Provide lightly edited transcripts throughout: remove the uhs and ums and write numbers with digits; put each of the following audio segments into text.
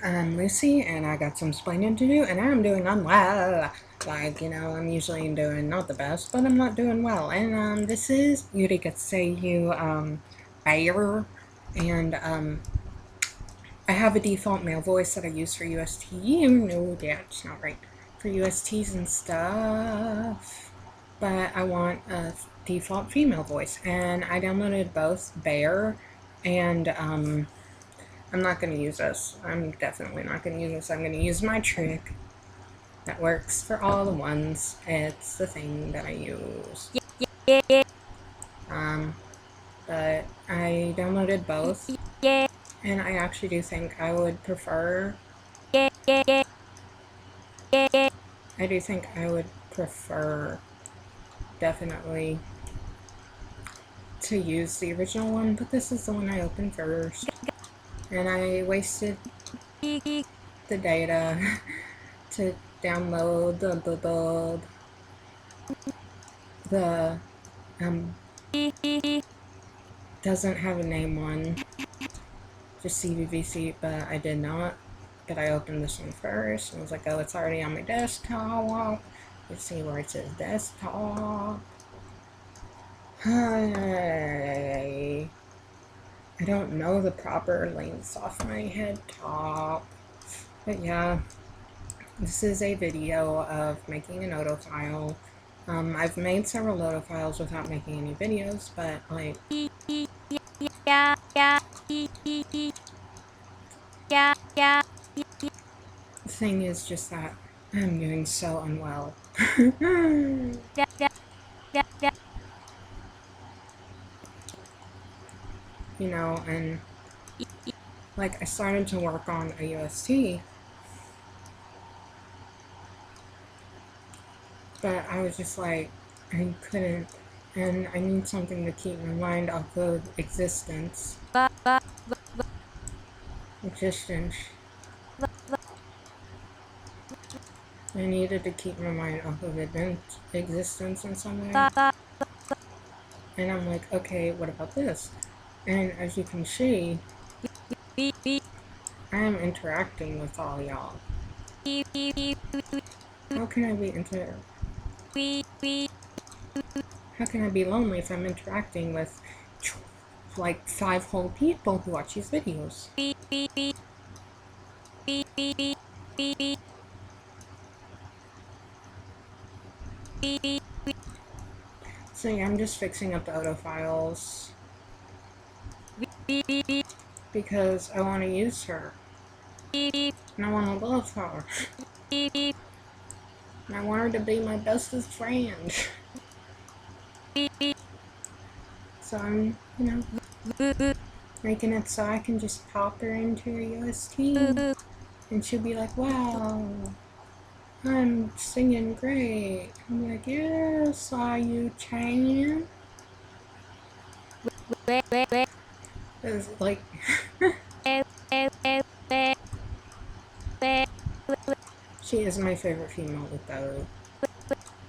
I'm Lucy, and I got some explaining to do, and I'm doing unwell. Like, you know, I'm usually doing not the best, but I'm not doing well. And, this is Yurika, Sayu, Bayer, and, I have a default male voice that I use for UST. You know that's not right. For USTs and stuff. But I want a default female voice, and I downloaded both Bear and, I'm not going to use this. I'm definitely not going to use this. I'm going to use my trick that works for all the ones. It's the thing that I use. But I downloaded both, and I actually do think I would prefer. I do think I would prefer definitely to use the original one, but this is the one I opened first. And I wasted the data to download the doesn't have a name one, just CVVC, but I did not. But I opened this one first, and I was like, oh, it's already on my desktop. Let's see where it says desktop. I don't know the proper links off my head top. But yeah, this is a video of making an OTO file. I've made several OTO files without making any videos, but like, the thing is just that I'm doing so unwell. You know, and like I started to work on a UST, but I was just like, I couldn't, and I need something to keep my mind off of existence. I needed to keep my mind off of existence in some way. And I'm like, okay, what about this? And as you can see, I am interacting with all y'all. How can I how can I be lonely if I'm interacting with like 5 whole people who watch these videos? So yeah, I'm just fixing up the OTO files because I want to use her, and I want to love her, and I want her to be my bestest friend. So I'm, you know, making it so I can just pop her into her UST, and she'll be like, wow, I'm singing great. I'm like, yeah, Sayu Chan. It's like, she is my favorite female though.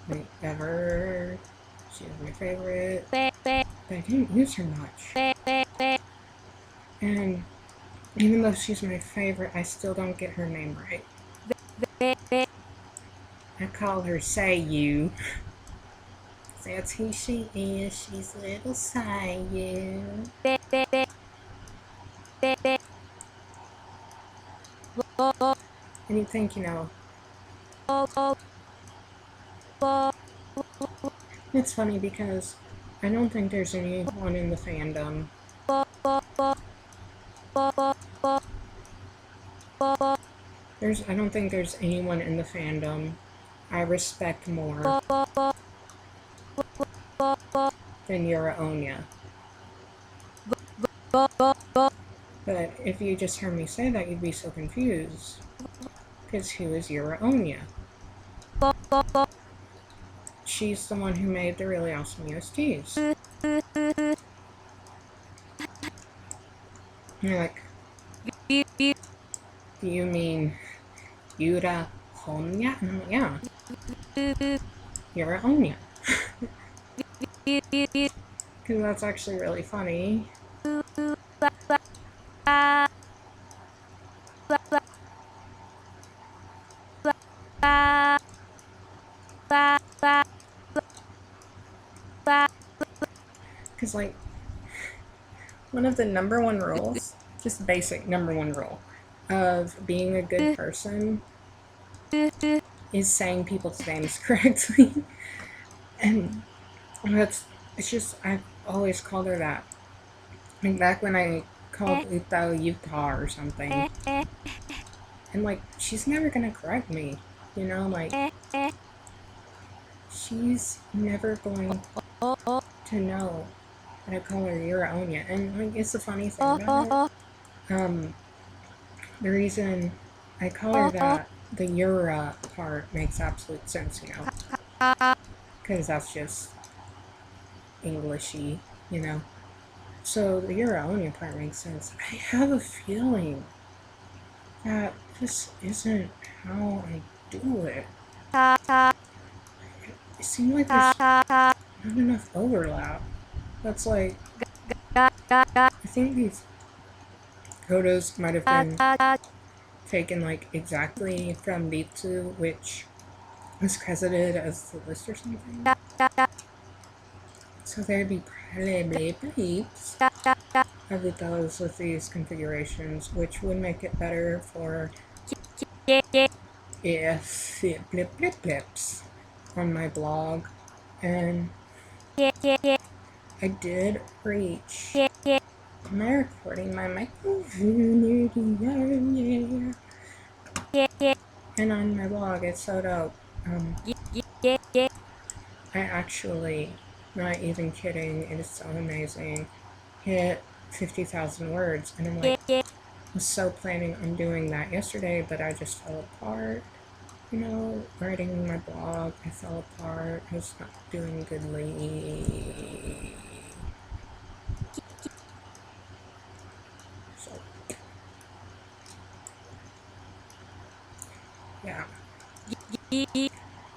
Like, ever. She is my favorite. But I didn't use her much. And even though she's my favorite, I still don't get her name right. I call her Sayu. That's who she is. She's little Sayu. And you think, you know, it's funny because I don't think there's anyone in the fandom. I don't think there's anyone in the fandom I respect more than Yurika. But if you just heard me say that, you'd be so confused. Because who is Yurika? She's the one who made the really awesome USTs. And you're like, do you mean Yurika? And I'm like, yeah. Yurika. Because that's actually really funny. Because, like, one of the number one rules, just basic number one rule of being a good person is saying people's names correctly. And it's just, I've always called her that. Like, back when I called OTO Utah or something. And, like, she's never gonna correct me. You know, like, she's never going to know that I call her Yura. And, like, it's the funny thing about it. The reason I call her that, the Yura part makes absolute sense, you know. Because that's just Englishy, you know. So the Yura part makes sense. I have a feeling that this isn't how I do it. It seems like there's not enough overlap. That's like, I think these photos might have been taken like exactly from Bitsu, which was credited as the list or something. So there'd be probably bleeps of those with these configurations, which would make it better for if it blips on my blog. And I did reach my recording, my microphone, and on my blog it's so dope. I actually, not even kidding, it is so amazing, hit 50,000 words, and I'm like, I was so planning on doing that yesterday, but I just fell apart. You know, writing my blog, I fell apart. I was not doing goodly. So, yeah.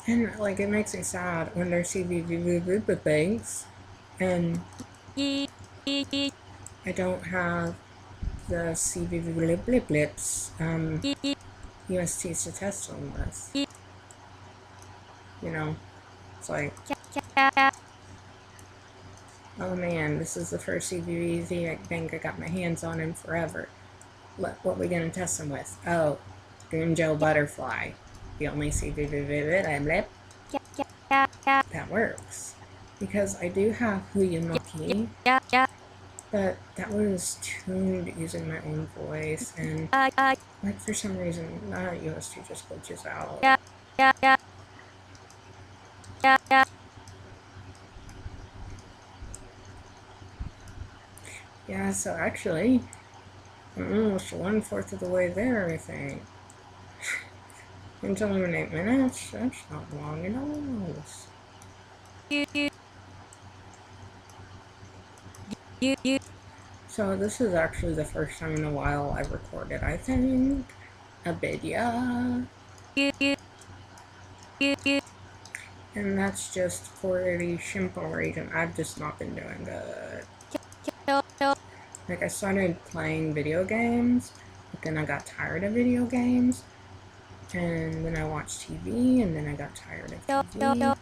And, like, it makes me sad when there's CVVC things, and I don't have the CVVC USTs to test them with. You know, it's like, oh man, this is the first CVVC I think I got my hands on in forever. What are we gonna test them with? Oh, Green Joe Butterfly. The only CVVC that works. Because I do have Huyanoki, but that was tuned using my own voice, and like for some reason, UST just glitches out. Yeah, so actually, I'm almost 1/4 of the way there, I think. Until 8 minutes, that's not long at all. So this is actually the first time in a while I've recorded, I think, a video. And that's just for the simple reason I've just not been doing good. Like, I started playing video games, but then I got tired of video games, and then I watched TV, and then I got tired of TV,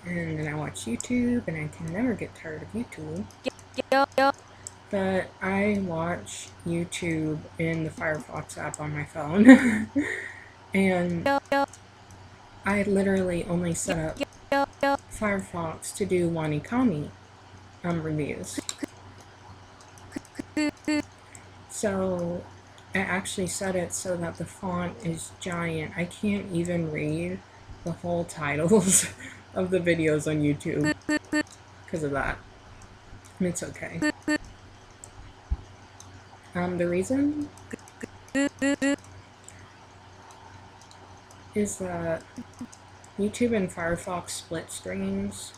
and then I watched YouTube, and I can never get tired of YouTube. But I watch YouTube in the Firefox app on my phone, and I literally only set up Firefox to do Wanikami reviews. So I actually set it so that the font is giant. I can't even read the whole titles of the videos on YouTube because of that. And it's okay. The reason is that YouTube and Firefox split screens,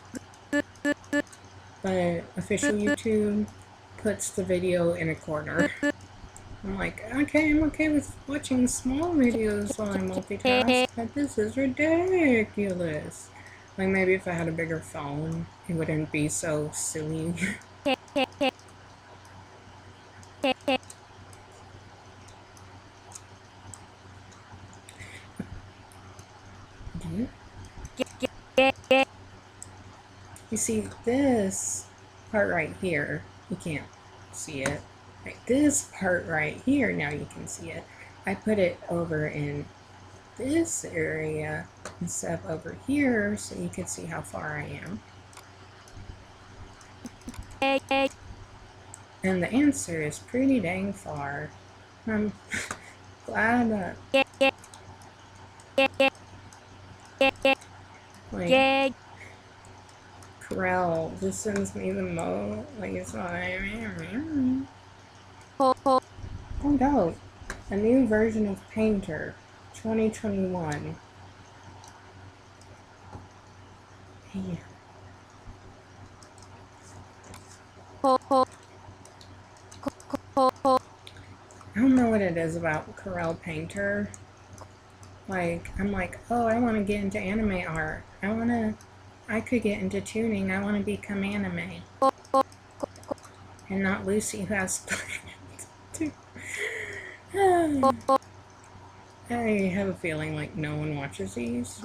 but official YouTube puts the video in a corner. I'm like, okay, I'm okay with watching small videos while I multitask, but this is ridiculous. Like, maybe if I had a bigger phone, it wouldn't be so silly. see this part right here, you can't see it. Like this part right here, now you can see it. I put it over in this area instead of over here so you can see how far I am. And the answer is pretty dang far. I'm glad that like Corel just sends me the mo like it's not oh no, a new version of Painter 2021. Hey. I don't know what it is about Corel Painter. Like, I'm like, oh, I want to get into anime art. I could get into tuning. I want to become anime. And not Lucy who has plans. I have a feeling like no one watches these.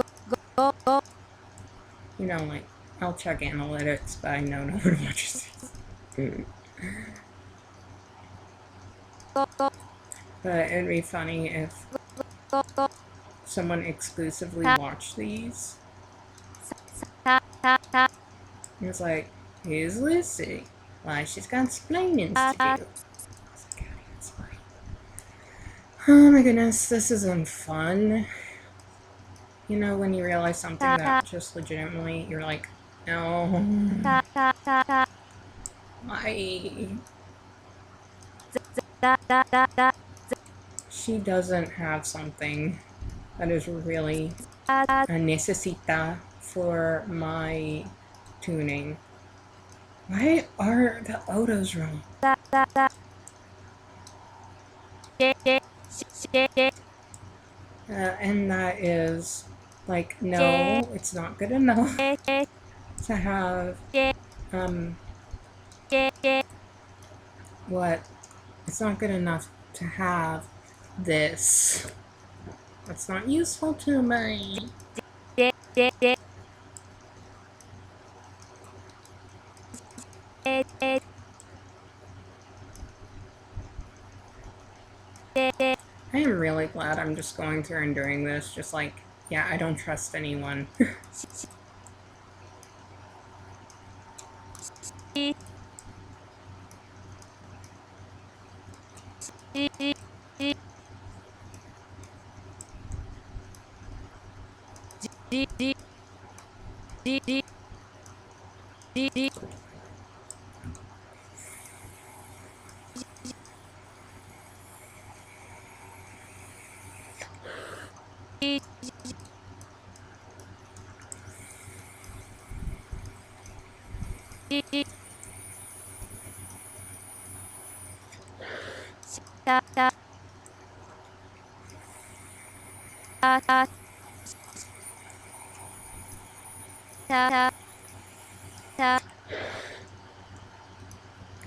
You know, like, I'll check analytics, but I know no one watches these. But it'd be funny if someone exclusively watched these. It's like, here's Lucy. Why, she's got explaining to do. Oh my goodness, this isn't fun. You know, when you realize something that just legitimately, you're like, no. Why? She doesn't have something that is really a necesita for my tuning. Why are the OTOs wrong? And that is like, no, it's not good enough to have what? It's not good enough to have this. That's not useful to me. I am really glad I'm just going through and doing this. Just like, yeah, I don't trust anyone.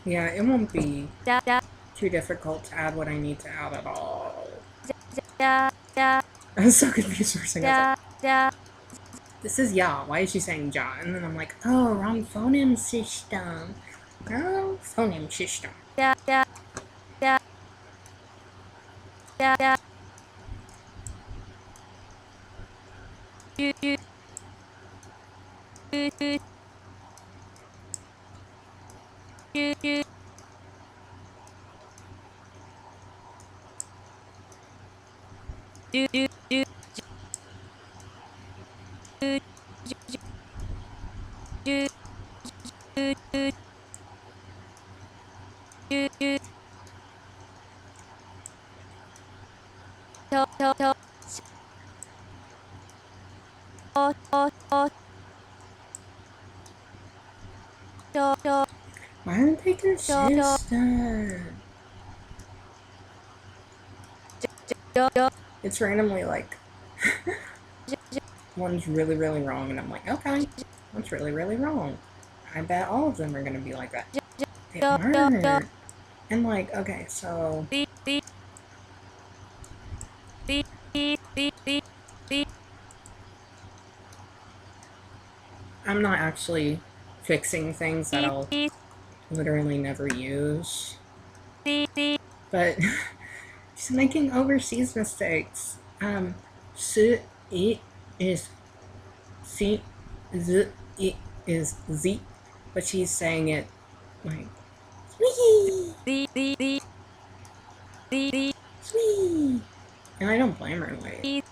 Yeah, it won't be too difficult to add what I need to add at all. I was so confused for a second. I was like, this is ya. Why is she saying ja? And then I'm like, oh, wrong phoneme system. Wrong phoneme system. Why aren't they consistent? It's randomly like one's really, really wrong, and I'm like, okay, that's really, really wrong. I bet all of them are gonna be like that. They aren't. And like, okay, so I'm not actually fixing things that I'll literally never use. But she's making overseas mistakes. S, it is C, Z, it is Z, but she's saying it like sweet, sweet, and I don't blame her. Like, I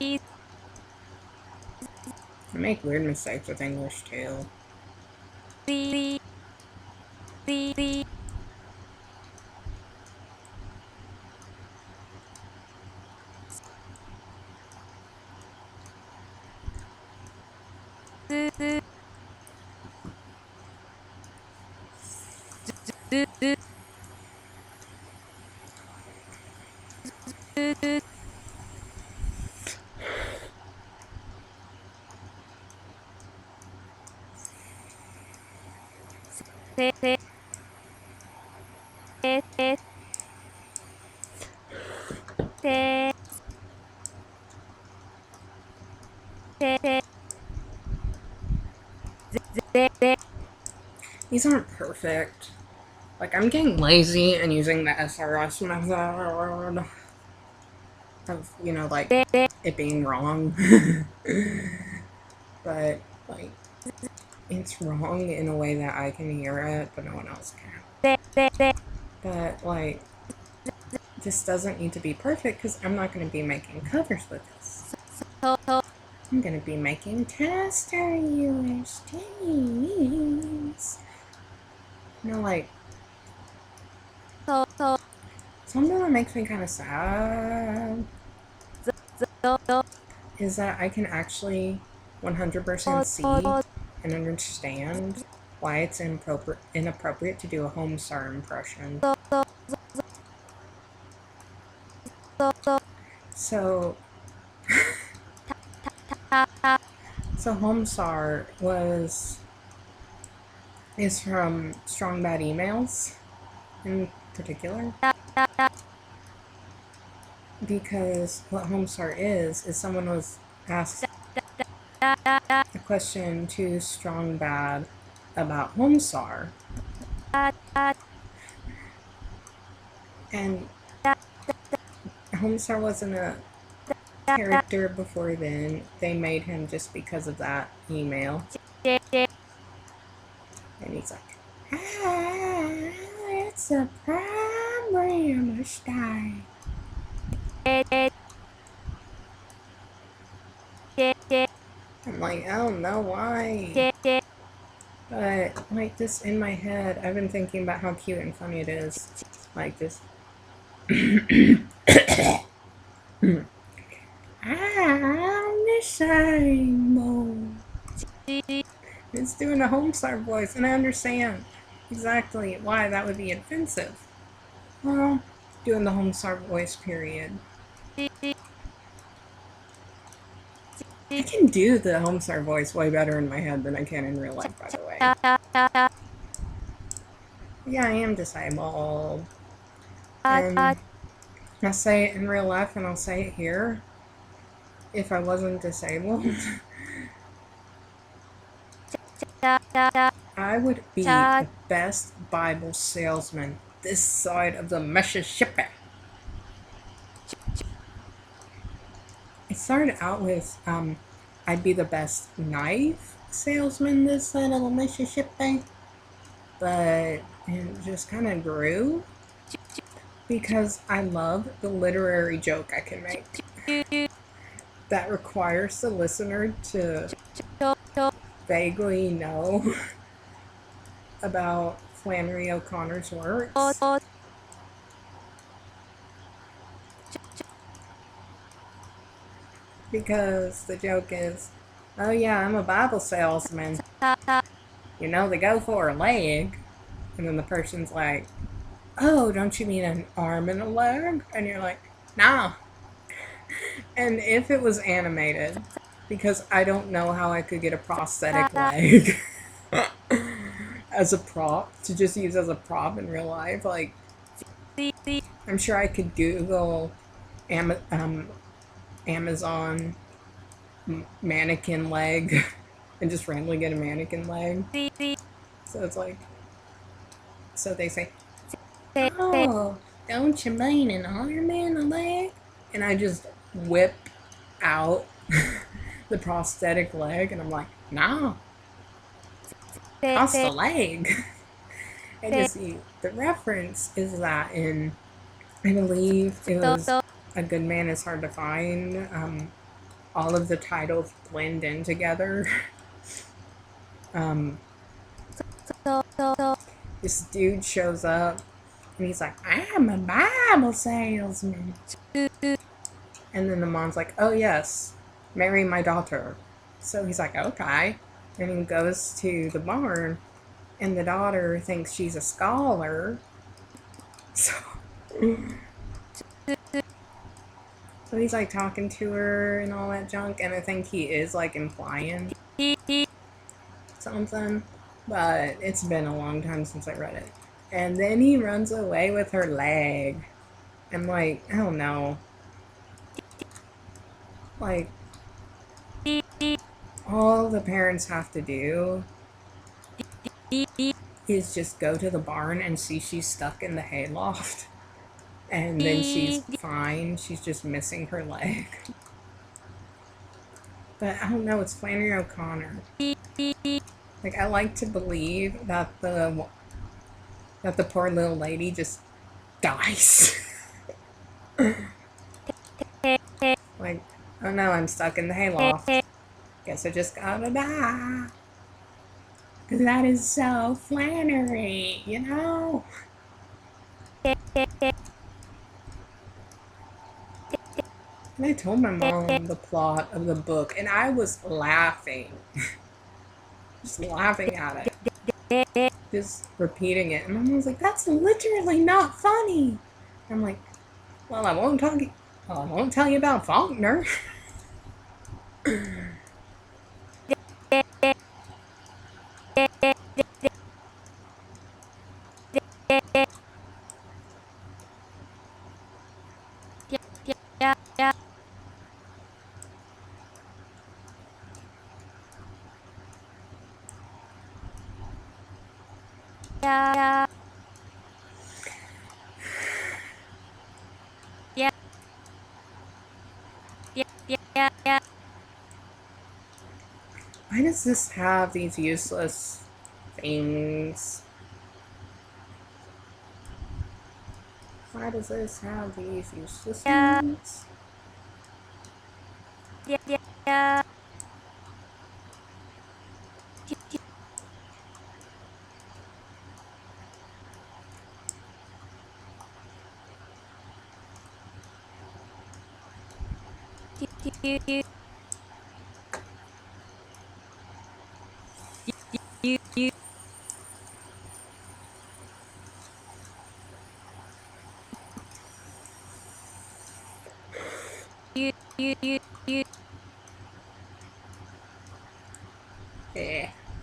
make weird mistakes with English too. These aren't perfect. Like, I'm getting lazy and using the SRS method of, you know, like, it being wrong. But, like, it's wrong in a way that I can hear it, but no one else can. But, like, this doesn't need to be perfect because I'm not going to be making covers with this. I'm going to be making tester USDs. You know, like, something that makes me kind of sad is that I can actually 100% see and understand why it's inappropriate to do a Homestar impression. So Homestar is from Strong Bad Emails in particular. Because what Homestar is someone was asked a question to Strong Bad about Homestar. And Homestar wasn't a character before then. They made him just because of that email. And he's like, it's a problem style. I'm like, I don't know why. But, like, this in my head, I've been thinking about how cute and funny it is. Like this. I'm the same old. It's doing a Homestar voice, and I understand exactly why that would be offensive. Well, doing the Homestar voice, period. I can do the Homestar voice way better in my head than I can in real life, by the way. Yeah, I am disabled. And I'll say it in real life, and I'll say it here. If I wasn't disabled, I would be the best Bible salesman this side of the Mississippi. It started out with, I'd be the best knife salesman this side of the Mississippi, but it just kind of grew because I love the literary joke I can make that requires the listener to vaguely know about Flannery O'Connor's works. Because the joke is, oh yeah, I'm a Bible salesman. You know, they go for a leg. And then the person's like, oh, don't you mean an arm and a leg? And you're like, nah. And if it was animated, because I don't know how I could get a prosthetic leg as a prop, to just use as a prop in real life, like, I'm sure I could Google Amazon mannequin leg and just randomly get a mannequin leg. It's So it's like, so they say, oh, don't you mean an arm and a leg? And I just whip out the prosthetic leg, and I'm like, no, that's the leg. And just see, the reference is that in, I believe it was A Good Man Is Hard to Find. All of the titles blend in together. This dude shows up and he's like, I'm a Bible salesman. And then the mom's like, oh yes, marry my daughter. So he's like, okay. And he goes to the barn and the daughter thinks she's a scholar. So, so he's like talking to her and all that junk, and I think he is like implying something, but it's been a long time since I read it. And then he runs away with her leg. I'm like, oh no. Like, all the parents have to do is just go to the barn and see she's stuck in the hayloft. And then she's fine. She's just missing her leg. But I don't know, it's Flannery O'Connor. Like, I like to believe that the poor little lady just dies. Like, oh no, I'm stuck in the hayloft. Guess I just gotta die. Because that is so Flannery, you know? And I told my mom the plot of the book, and I was laughing. Just laughing at it. Just repeating it. And my mom was like, that's literally not funny. I'm like, well, I won't tell you about Faulkner. Why does this have these useless things? Why does this have these useless things? Yeah,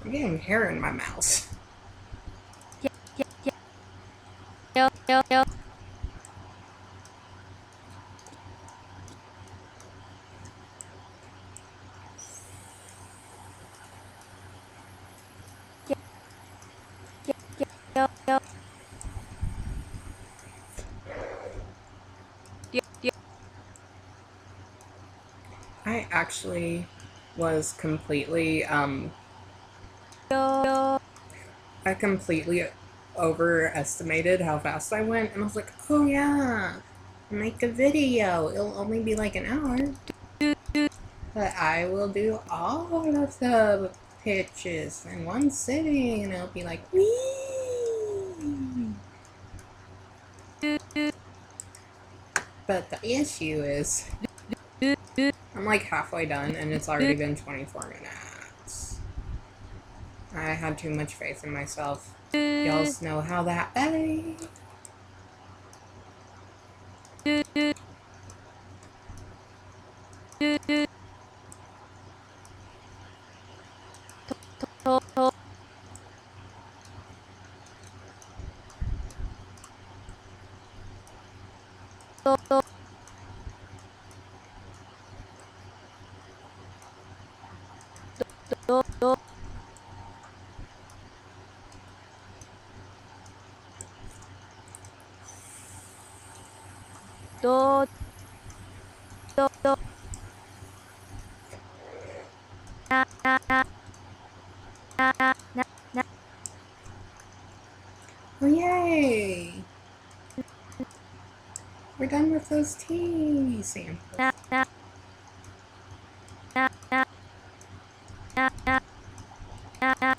I'm getting hair in my mouth. I actually was completely, I completely overestimated how fast I went, and I was like, oh yeah, make a video. It'll only be like an hour. But I will do all of the pitches in one sitting, and it'll be like, wee! But the issue is, I'm like halfway done, and it's already been 24 minutes. I had too much faith in myself. Y'all know how that be. do do do na na na na na na na Oh, yay! We're done with those tea samples. na na na na na na na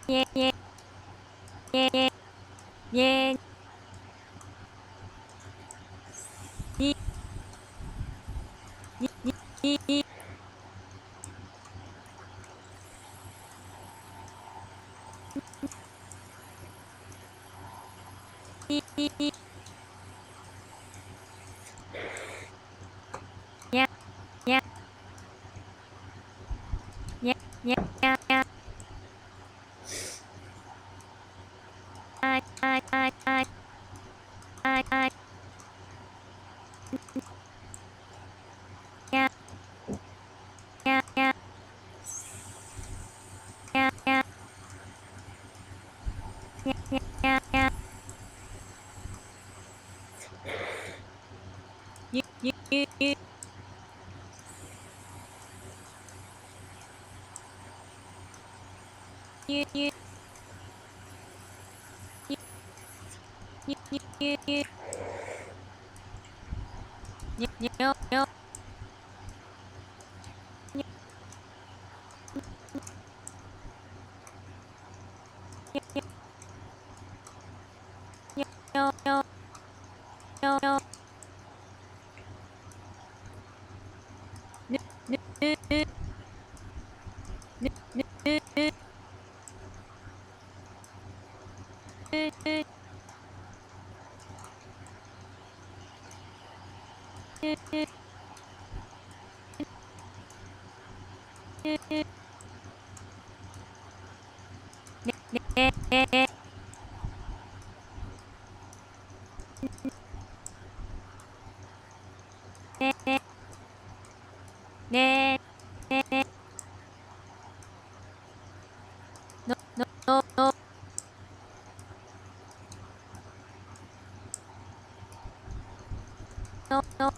yeah yeah yeah yeah yeah yeah yeah yeah yeah yeah yeah I yeah yeah yeah yeah yeah yeah yeah yeah you you you no no no no no no no no no no no no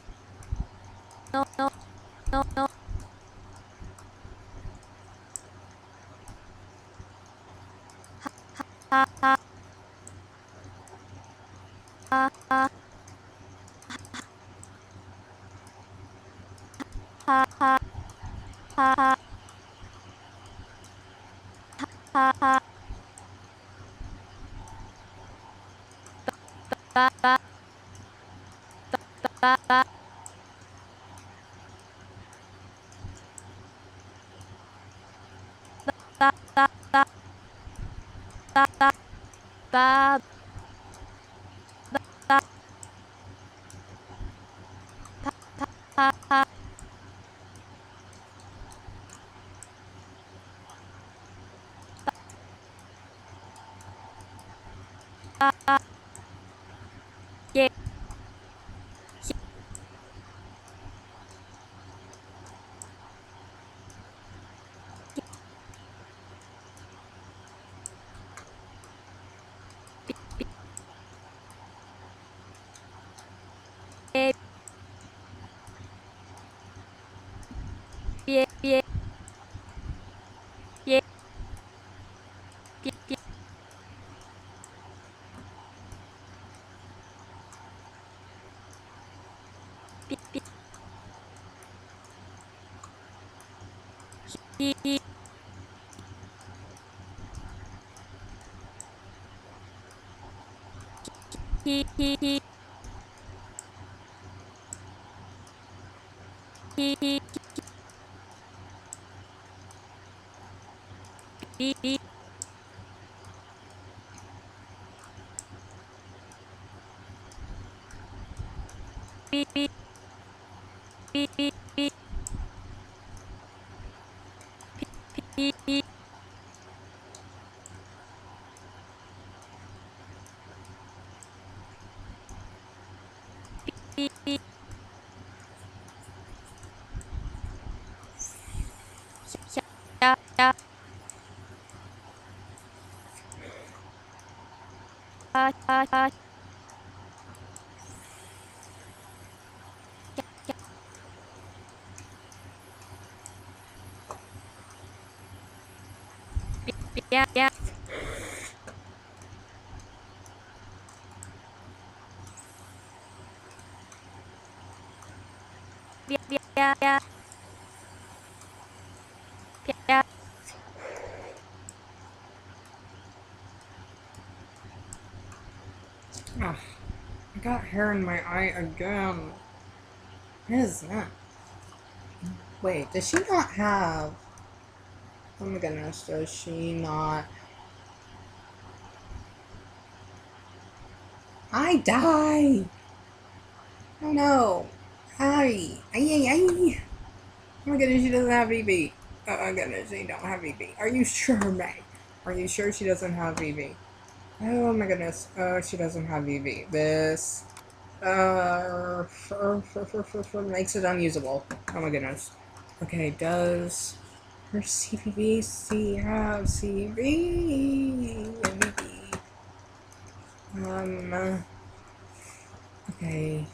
no no no no ha ha ha ha ha ha ha ha ha ba ba ba ba ba ba ba ba ba ba ba ha ha ba ba yeah yeah yeah yeah yeah yeah he he he he he he he he he he he he he Ah, I got hair in my eye again. What is that? Wait, does she not have... Oh my goodness, does she not... I die! Oh no! Ay! Ay, ay, ay! Oh my goodness, she doesn't have VB. Oh my goodness, she don't have VB. Are you sure, May? Are you sure she doesn't have VB? Oh my goodness. Oh, she doesn't have VB. This makes it unusable. Oh my goodness. Okay, does her CVVC have CV? Okay.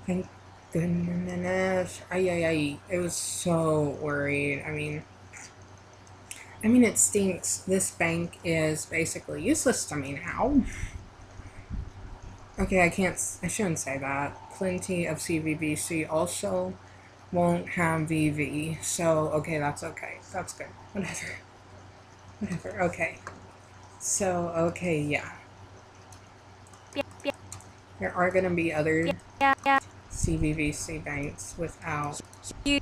Thank goodness. Ay, ay, ay. I was so worried. I mean, it stinks. This bank is basically useless to me now. Okay, I shouldn't say that. Plenty of CVVC also won't have VV. So, okay, that's okay. That's good. Whatever. Whatever. Okay. So, okay, yeah. There are going to be other CVVC banks without. I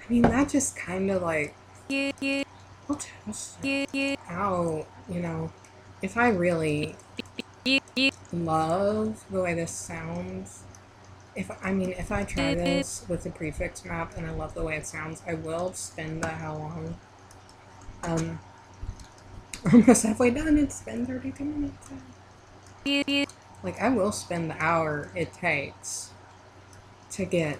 mean, that just kind of like. I'll test out, if I really love the way this sounds. If I try this with the prefix map and I love the way it sounds, I will spend the how long? Almost halfway done. It's been 32 minutes. Like, I will spend the hour it takes to get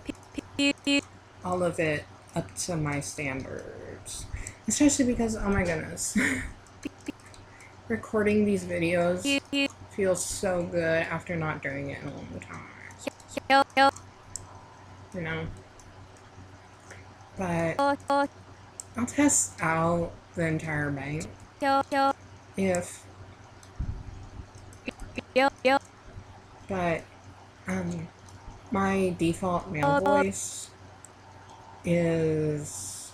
all of it up to my standards. Especially because, oh my goodness, recording these videos feels so good after not doing it in a long time. You know? But I'll test out the entire bank if, but, my default male voice is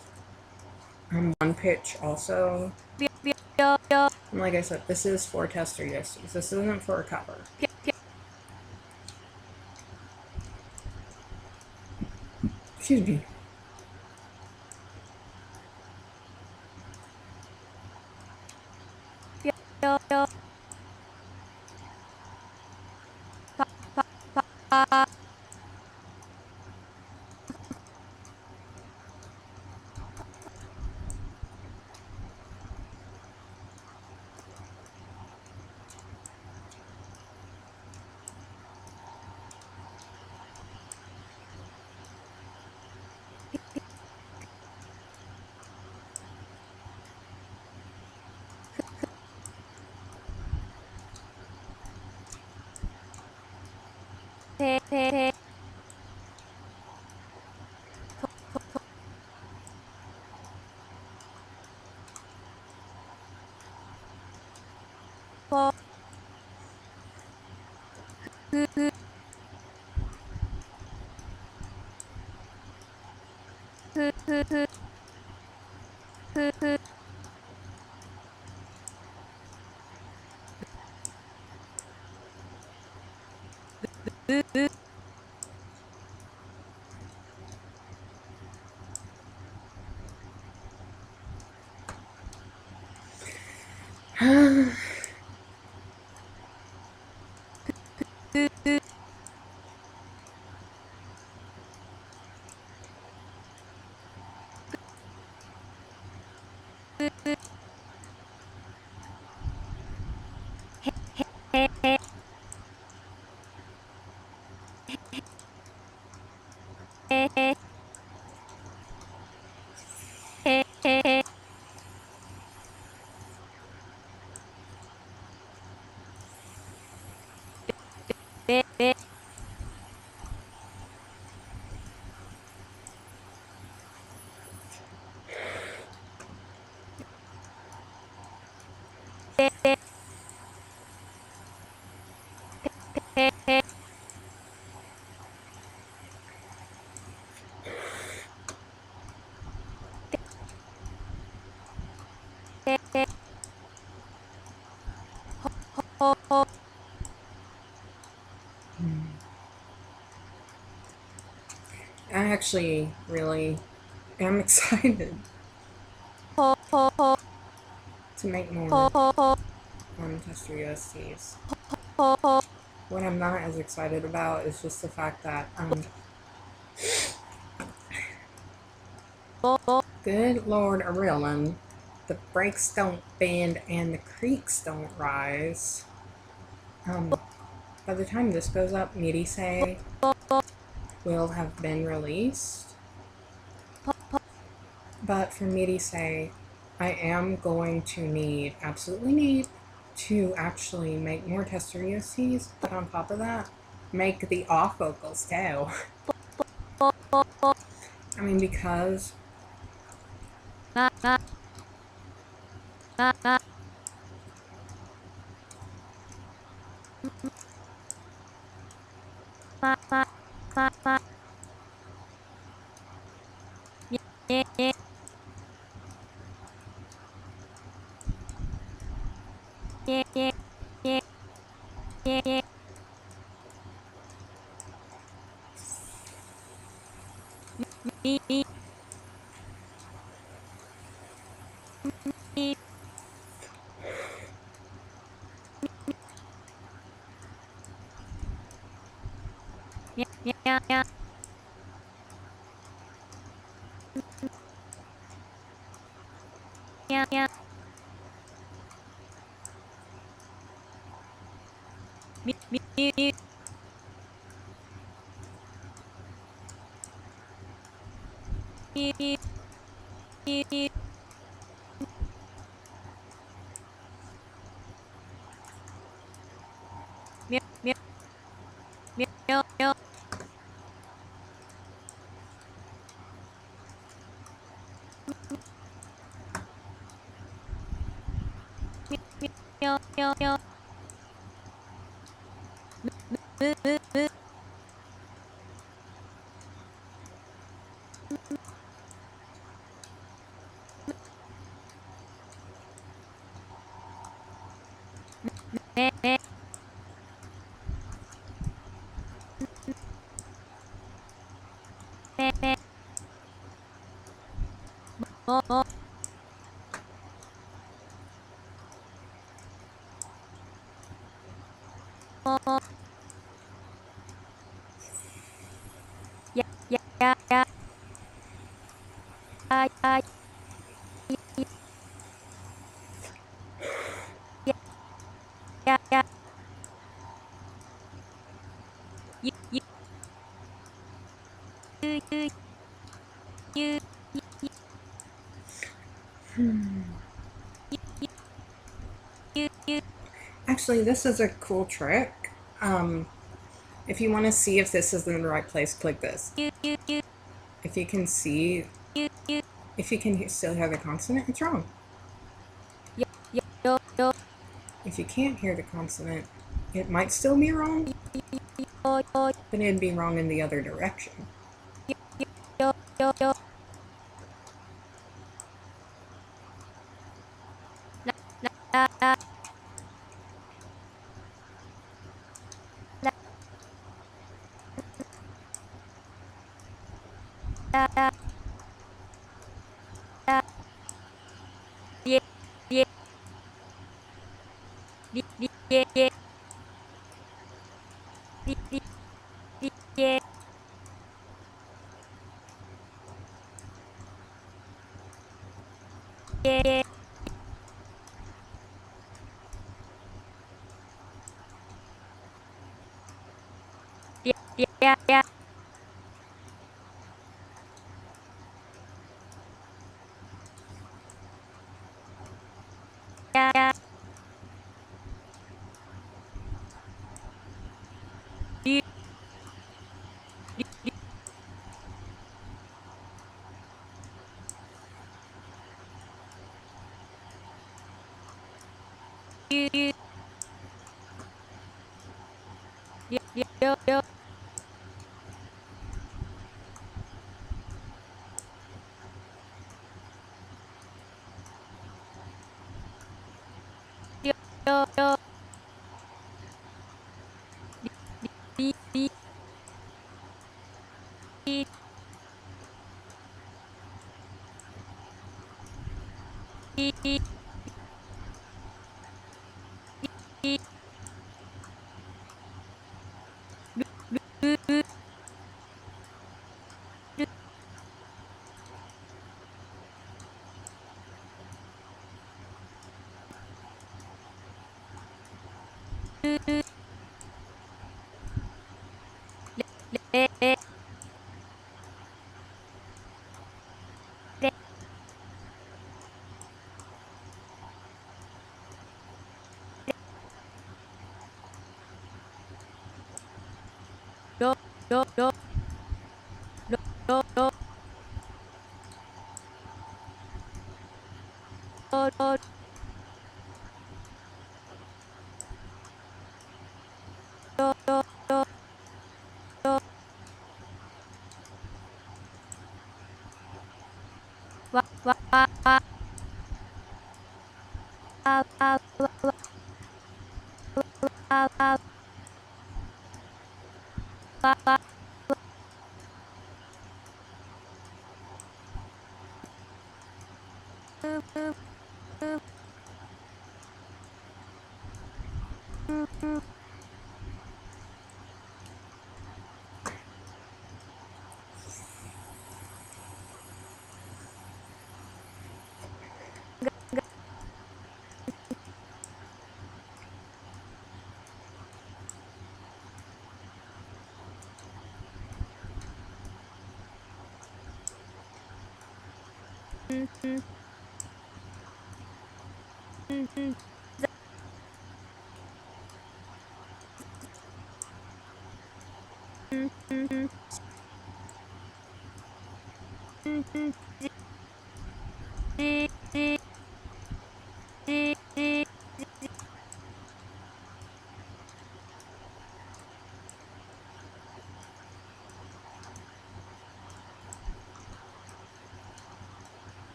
one pitch also. And like I said, this is for tester uses. This isn't for a cover. Excuse me. I actually really am excited to make more tester USDs. What I'm not as excited about is just the fact that, good Lord Arillan, the brakes don't bend and the creeks don't rise. By the time this goes up, Mirise will have been released. But for Mirise, I am going to absolutely need to actually make more tester USDs, but on top of that, make the off vocals too. I mean, because actually, this is a cool trick. If you want to see if this is in the right place, click this. If you can see, if you can still hear the consonant, it's wrong. If you can't hear the consonant, it might still be wrong, but it'd be wrong in the other direction.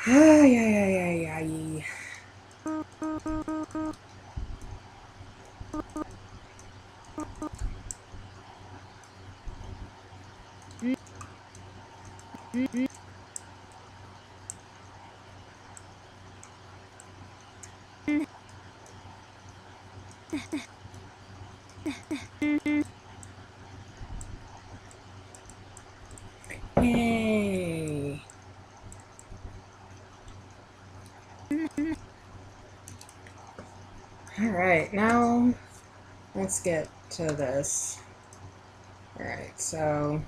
Ay, ay, ay, ay, ay. Yay. Alright, now let's get to this. Alright, so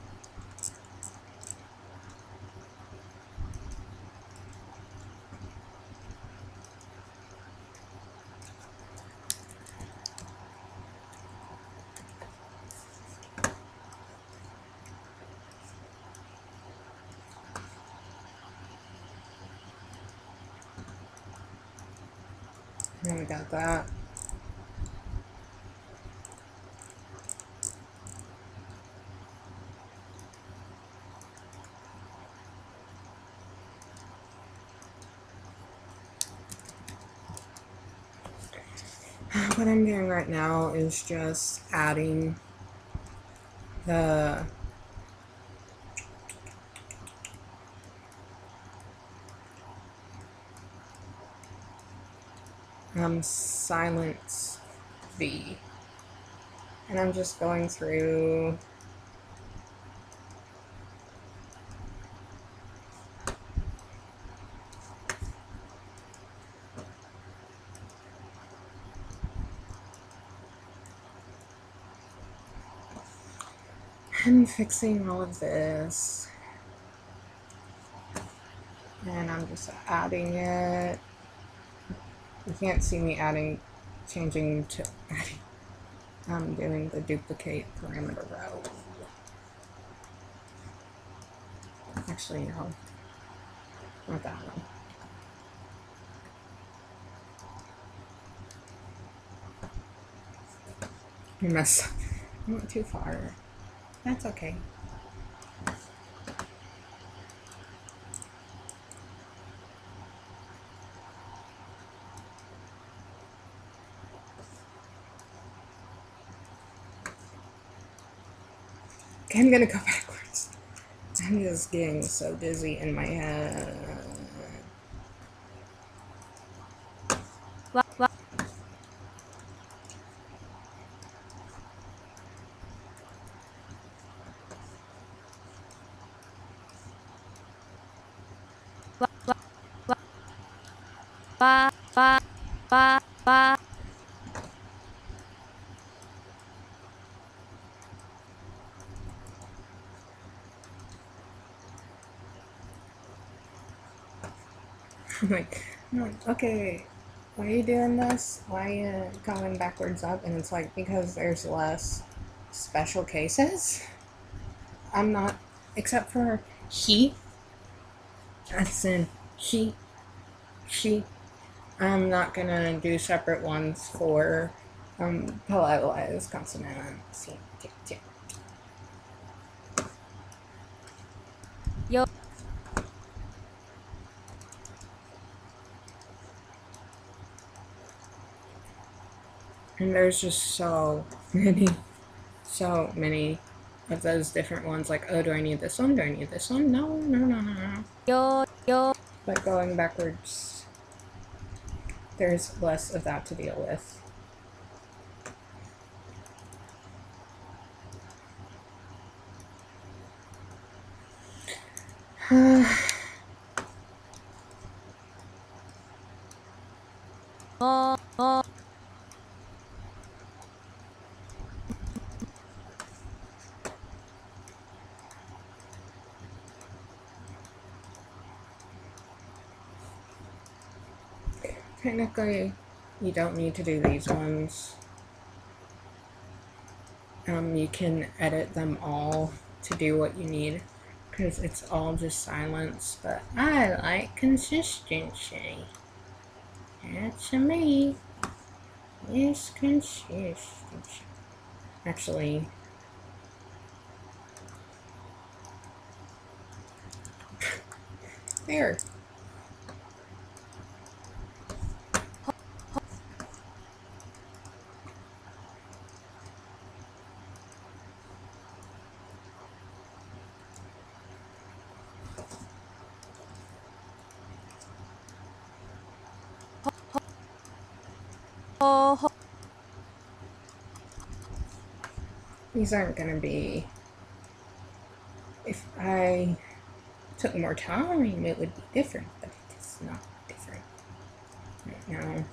And we got that. What I'm doing right now is just adding the silence V. And I'm just going through and fixing all of this. And I'm just adding it. You can't see me changing to adding. I'm doing the duplicate parameter row. Actually, no, not that one. You messed up. I went too far. That's okay. Okay, I'm gonna go backwards. I'm just getting so dizzy in my head. I'm like, okay, why are you doing this? Why are you going backwards up? And it's like, because there's less special cases. I'm not, except for he, as in she. I'm not gonna do separate ones for palatalized consonants. Yo. And there's just so many of those different ones. Like, oh, do I need this one? Do I need this one? No, no, no, no, no. Yo. But going backwards, there's less of that to deal with. Technically, you don't need to do these ones. You can edit them all to do what you need, because it's all just silence, but I like consistency. That's me. It's consistency. Actually, there. These aren't gonna be. If I took more time, it would be different, but it's not different right now.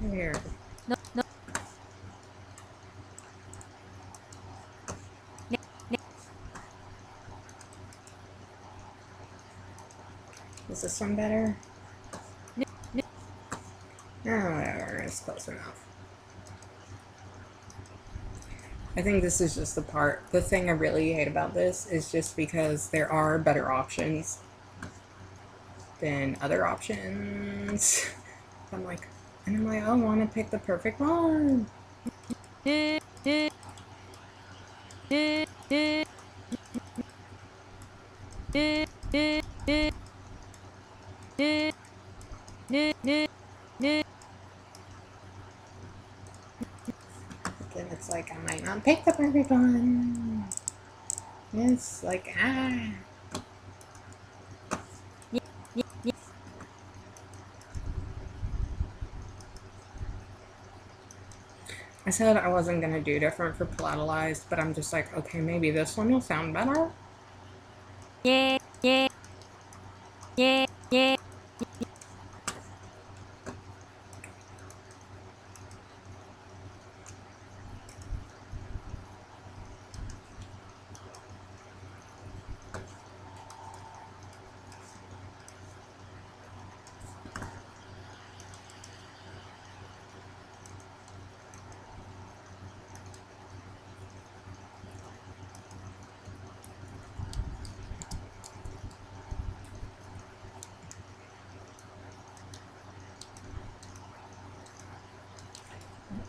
Here. no, no, Is this one better? no, no, Oh, whatever. It's close enough. I think this is just the thing I really hate about this is just because there are better options than other options. I'm like, I want to pick the perfect one. no, no, no, no, no, no, no, no, no, no, no. Then it's like, I might not pick the perfect one. It's like, ah. I said I wasn't going to do different for palatalized, but I'm just like, okay, maybe this one will sound better. Yeah, yeah, yeah, yeah.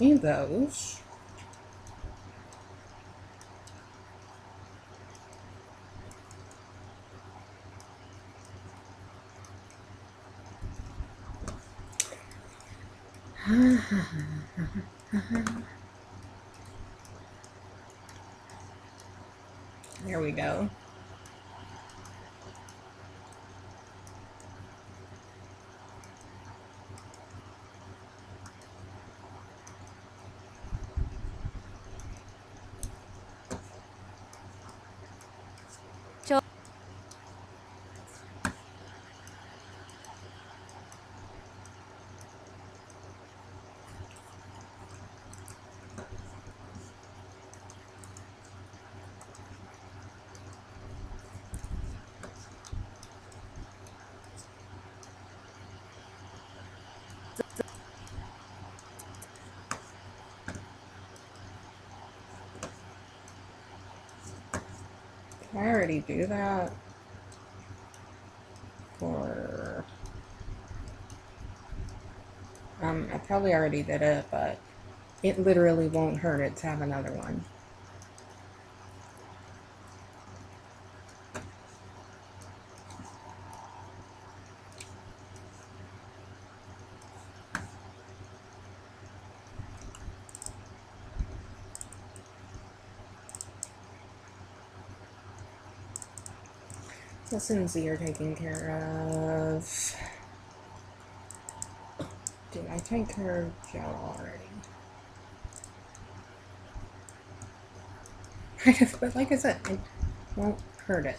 Need those. There we go. 저, Did I already do that? Or I probably already did it, but it literally won't hurt it to have another one. This and Z are taken care of. Did I take care of Joe already? But like I said, it won't hurt it.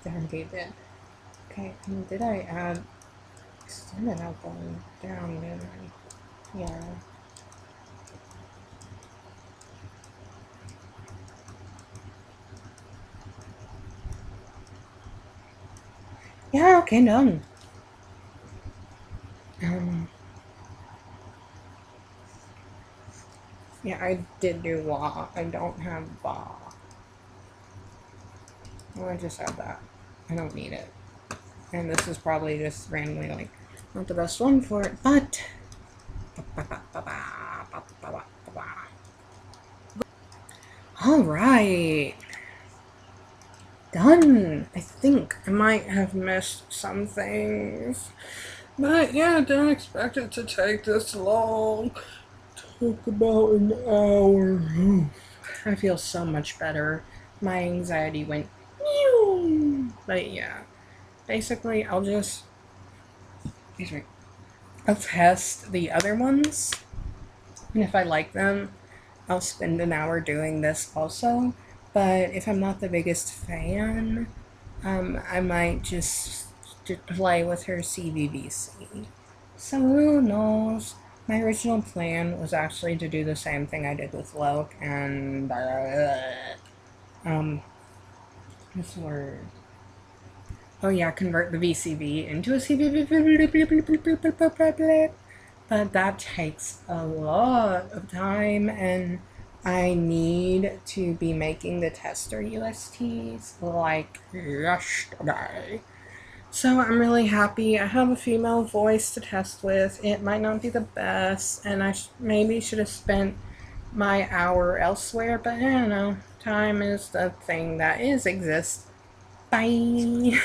There we did. Okay, and did I add extended out going down, didn't I? Yeah. Yeah, okay, done. Yeah, I did do wah. I don't have ba. Well, I just have that. I don't need it. And this is probably just randomly like not the best one for it, but Alright. Done. I think I might have missed some things. But yeah, don't expect it to take this long. Took about an hour. I feel so much better. My anxiety went. But yeah, basically, excuse me, I'll test the other ones, and if I like them, I'll spend an hour doing this also. But if I'm not the biggest fan, I might just play with her CVVC. So who knows? My original plan was actually to do the same thing I did with Loke and this word. Oh yeah, convert the VCV into a CVV. But that takes a lot of time, and I need to be making the tester USTs like yesterday. So I'm really happy. I have a female voice to test with. It might not be the best, and I maybe should have spent my hour elsewhere, but I don't know. Time is the thing that exists. Bye.